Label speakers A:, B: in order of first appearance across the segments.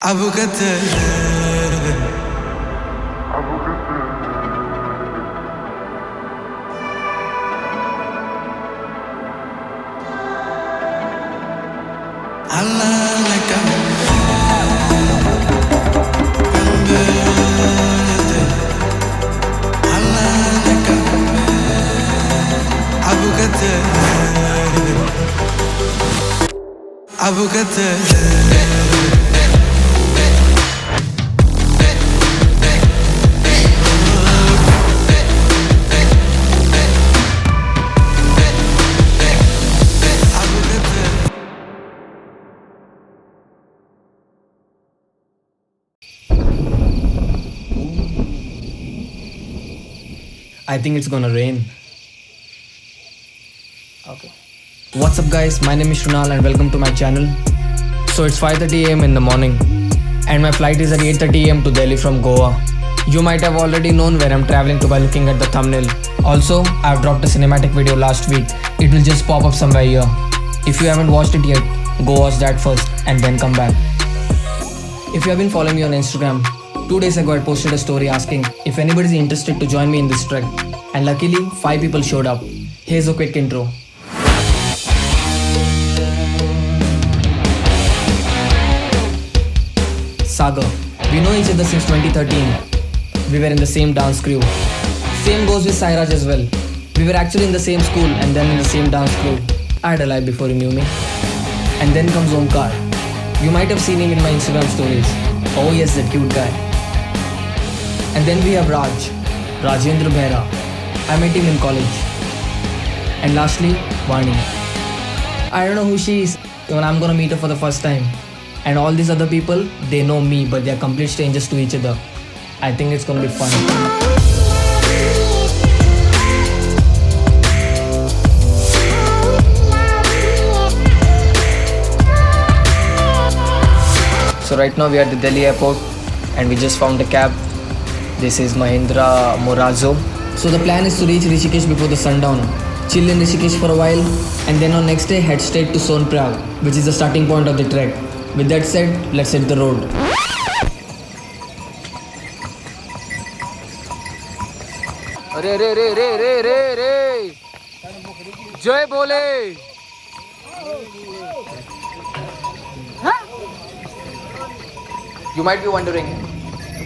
A: Abu Qatar. Allah laka Allah laka Abu Qatar Abu Qatar.
B: I think it's gonna rain. Okay. What's up guys, my name is Shunal and welcome to my channel. So it's 5:30 am in the morning and my flight is at 8:30 am to Delhi from Goa. You might have already known where I'm traveling to by looking at the thumbnail. Also, I've dropped a cinematic video last week. It will just pop up somewhere here. If you haven't watched it yet, go watch that first and then come back. If you have been following me on Instagram, 2 days ago I posted a story asking if anybody is interested to join me in this trek, and luckily 5 people showed up. Here's a quick intro. Sagar. We know each other since 2013. We were in the same dance crew. Same goes with Sairaj as well. We were actually in the same school and then in the same dance crew. I had a life before he knew me. And then comes Omkar. You might have seen him in my Instagram stories. Oh yes, that cute guy. And then we have Rajendra Behra. I met him in college. And lastly, Vani. I don't know who she is, even I'm gonna meet her for the first time. And all these other people, they know me, but they're complete strangers to each other. I think it's gonna be fun. So right now we are at the Delhi airport and we just found a cab. This is Mahindra Morazo. So the plan is to reach Rishikesh before the sundown, chill in Rishikesh for a while, and then on next day head straight to Sonprayag, which is the starting point of the trek. With that said, let's hit the road. Re Jai Bole. You might be wondering,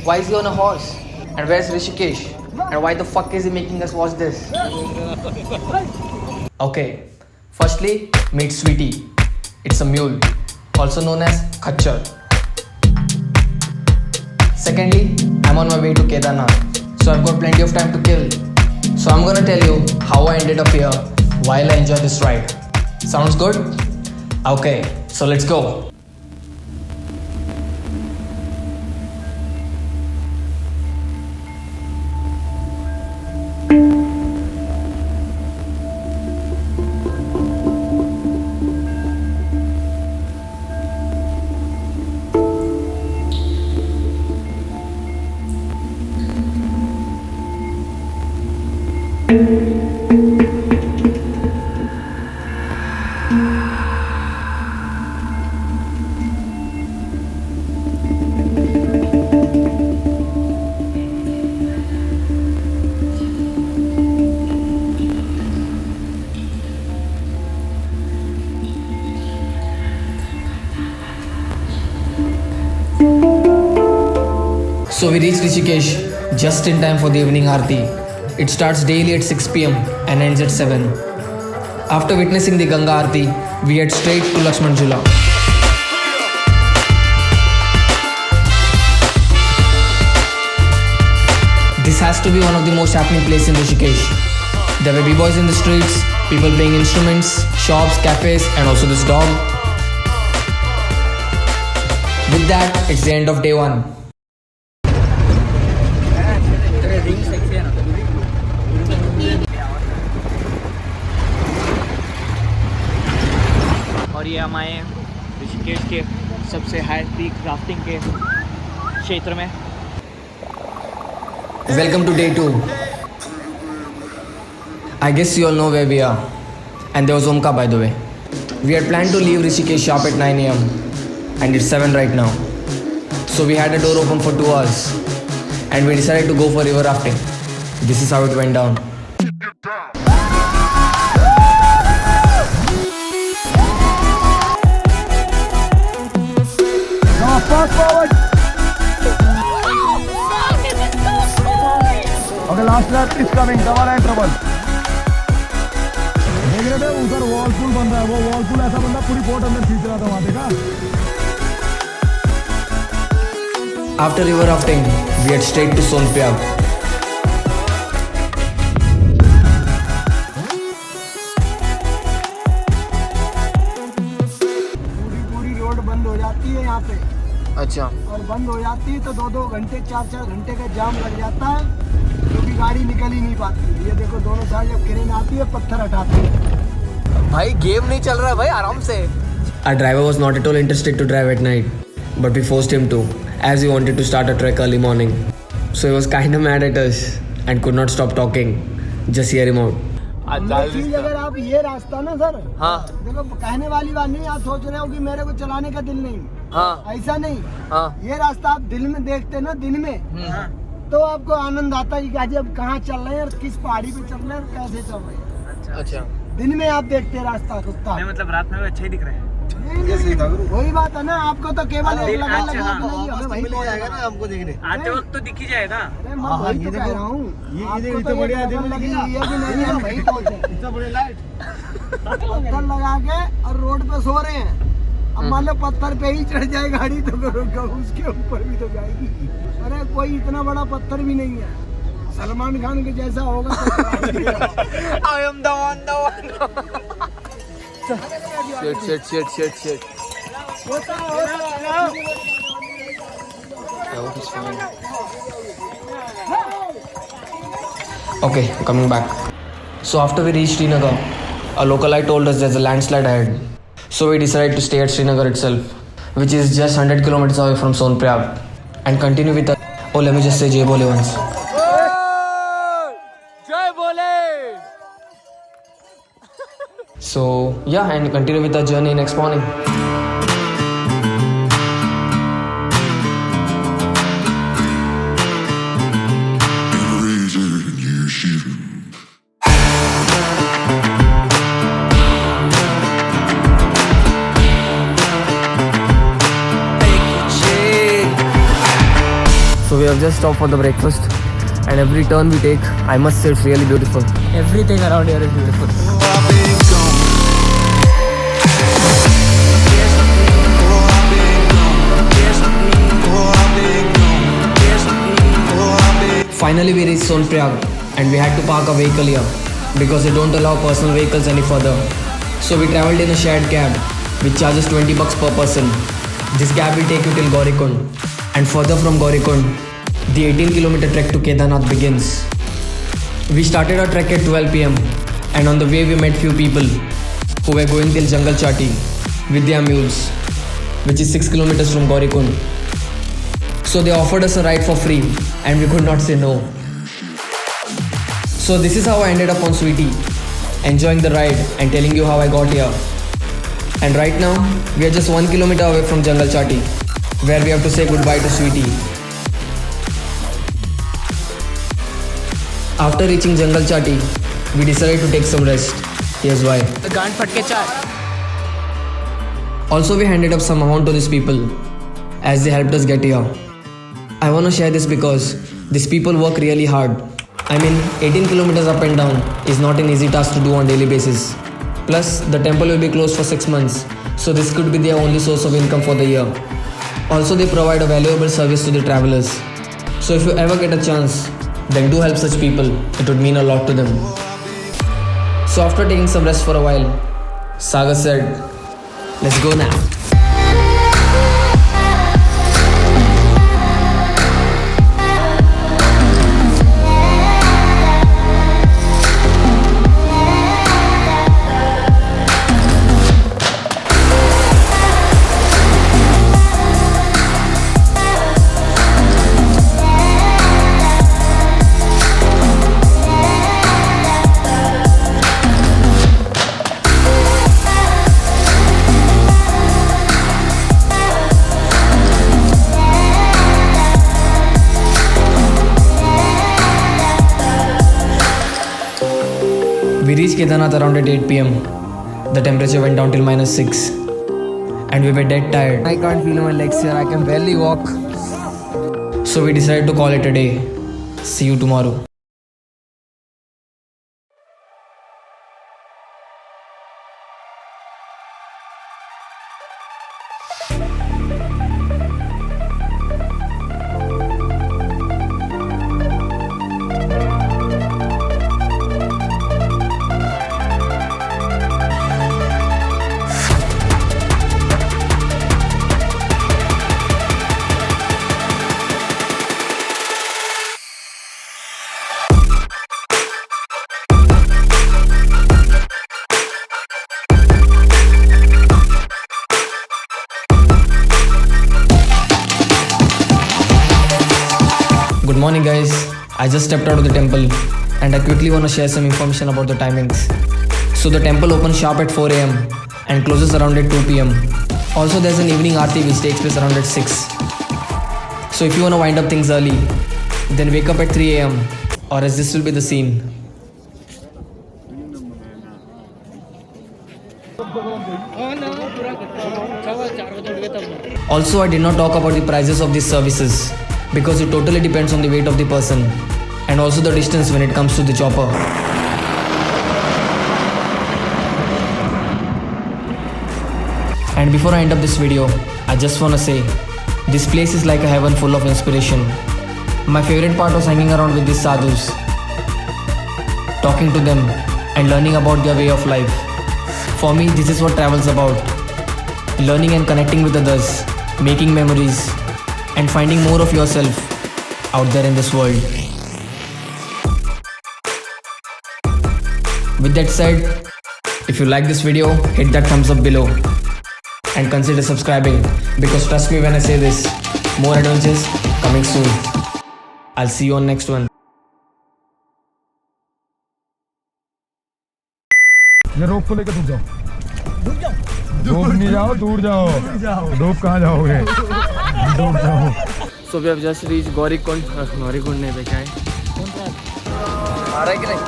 B: why is he on a horse? And where's Rishikesh? And why the fuck is he making us watch this? Okay, firstly, meet Sweetie. It's a mule, also known as Khachar. Secondly, I'm on my way to Kedarnath, so I've got plenty of time to kill. So I'm gonna tell you how I ended up here while I enjoy this ride. Sounds good? Okay, so let's go. So we reached Rishikesh just in time for the evening Aarti. It starts daily at 6 p.m. and ends at 7. After witnessing the Ganga Aarti, we head straight to Lakshman Jhula. This has to be one of the most happening places in Rishikesh. There were b-boys in the streets, people playing instruments, shops, cafes, and also this dog. With that, it's the end of day 1.
C: और ये हम आए हैं ऋषिकेश के सबसे high peak rafting के क्षेत्र में.
B: Welcome to day 2. I guess you all know where we are. And there was Omka, by the way. We had planned to leave Rishikesh sharp at 9 am. And it's 7 right now. So we had a door open for 2 hours and we decided to go for river rafting. This is how it went down.
D: Okay, last lap is coming. Double and trouble. देख रहे थे उधर wall पुल बन रहा है, वो wall पुल ऐसा बंदा पूरी बोट अंदर खींच रहा था वहां देखा.
B: After river rafting, we head straight to Sonpriyag.
D: पूरी रोड बंद हो जाती है यहाँ पे.
B: अच्छा.
D: और बंद हो जाती है तो 2-2 घंटे 4-4 घंटे का जाम लग जाता है, क्योंकि गाड़ी निकल ही नहीं पाती. ये देखो दोनों साइड जब क्रेन आती है पत्थर हटाती है.
C: भाई गेम नहीं चल रहा है भाई, आराम से.
B: Our driver was not at all interested to drive at night, but we forced him to, as he wanted to start a trek early morning. So he was kinda mad at us and could not stop talking. Just hear him out.
D: चीज अगर आप ये रास्ता ना sir,
C: हाँ
D: देखो कहने वाली बात नहीं, आप सोच रहे हो कि मेरे को चलाने का दिल नहीं,
C: हाँ
D: ऐसा नहीं.
C: हाँ.
D: ये रास्ता आप दिल में देखते ना, दिन में तो आपको आनंद आता है कि आज अब कहाँ चल रहे हैं और किस पहाड़ी पे चल रहे हैं और कैसे चल रहे हैं.
C: अच्छा.
D: दिन में आप देखते हैं रास्ता कुत्ता.
C: मतलब रात में अच्छे ही दिख रहे हैं.
D: वही बात है ना, आपको तो केवल एक लगा
C: अच्छा,
D: लगा
C: हाँ.
D: के नहीं, हमें वही पहुंचना है.
E: हमको देखने
C: आते वक्त तो दिख ही जाएगा.
D: अरे मैं वही तो कह रहा हूँ, आपको तो
E: बढ़िया
D: ये
E: दिन
D: लगी
E: लगेगा.
D: हुई है कि नहीं हम वही पहुंचे.
E: इतना बड़े लाइट
D: पत्थर लगा के और रोड पे सो रहे हैं. अब मान लो पत्थर पे ही चढ़ जाए गाड़ी तो उसके ऊपर भी तो जाएगी. अरे कोई इतना बड़ा पत्थर भी नहीं है, सलमान खान के जैसा होगा तो
C: I am the one. Shit.
D: होता.
B: Okay, coming back. So after we reached Srinagar, a localite told us there's a landslide ahead. So we decided to stay at Srinagar itself, which is just 100 kilometers away from Sonpriyag, and continue with the. Oh, let me just say Jai Bole once.
C: जय बोले.
B: So yeah, and continue with our journey next morning. So we have just stopped for the breakfast, and every turn we take, I must say, it's really beautiful.
C: Everything around here is beautiful.
B: Finally, we reached Sonpriyag, and we had to park a vehicle here because they don't allow personal vehicles any further. So we traveled in a shared cab, which charges $20 per person. This cab will take you till Gaurikund, and further from Gaurikund, the 18-kilometer trek to Kedarnath begins. We started our trek at 12 p.m. and on the way we met few people who were going till Jungle Chati with their mules, which is 6 kilometers from Gaurikund. So they offered us a ride for free and we could not say no. So this is how I ended up on Sweetie, enjoying the ride and telling you how I got here. And right now, we are just 1 kilometer away from Jungle Chati, where we have to say goodbye to Sweetie. After reaching Jungle Chati, we decided to take some rest. Here's why.
C: गांड फट के चार.
B: Also, we handed up some amount to these people as they helped us get here. I want to share this because these people work really hard. I mean, 18 kilometers up and down is not an easy task to do on daily basis. Plus, the temple will be closed for 6 months, so this could be their only source of income for the year. Also, they provide a valuable service to the travelers. So if you ever get a chance, then do help such people. It would mean a lot to them. So after taking some rest for a while, Sagar said, "Let's go now." We reached Kedarnath around at 8 pm. The temperature went down till -6. And we were dead tired. I can't feel my legs here. I can barely walk. So we decided to call it a day. See you tomorrow. Good morning guys, I just stepped out of the temple and I quickly want to share some information about the timings. So the temple opens sharp at 4 am and closes around at 2 pm. Also there's an evening aarti which takes place around at 6. So if you want to wind up things early, then wake up at 3 am or else this will be the scene. Also I did not talk about the prices of these services because it totally depends on the weight of the person and also the distance when it comes to the chopper. And before I end up this video, I just wanna say, this place is like a heaven full of inspiration. My favorite part was hanging around with these sadhus, talking to them and learning about their way of life. For me, this is what travel's about. Learning and connecting with others, making memories, and finding more of yourself out there in this world. With that said, if you like this video, hit that thumbs up below and consider subscribing because trust me when I say this, more adventures coming soon. I'll see you on next one.
E: ये रोप को लेकर डूब जाओ डूब नहीं जाओ दूर जाओ डूब कहाँ जाओगे डूब जाओ
B: So we have just reached Gaurikund. Gaurikund नहीं देखा है। आ रहा है कि नहीं?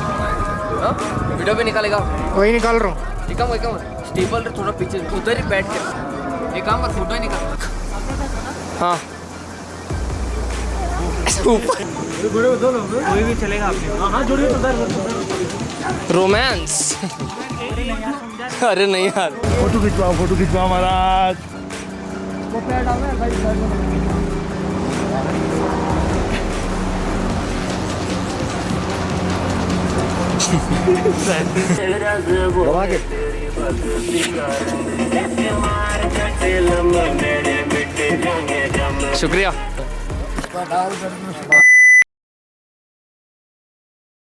B: हाँ? वीडियो भी निकालेगा?
D: वही निकाल रहा हूँ।
B: एक काम स्टेबल थोड़ा पीछे उधर ही बैठ के एक काम कर फोटो ही निकाल। हाँ।
C: कोई भी चलेगा आपने। हाँ जोड़िए तो
B: रोमांस। अरे नहीं यार।
E: फोटो खिंचवाओ महाराज
B: शुक्रिया।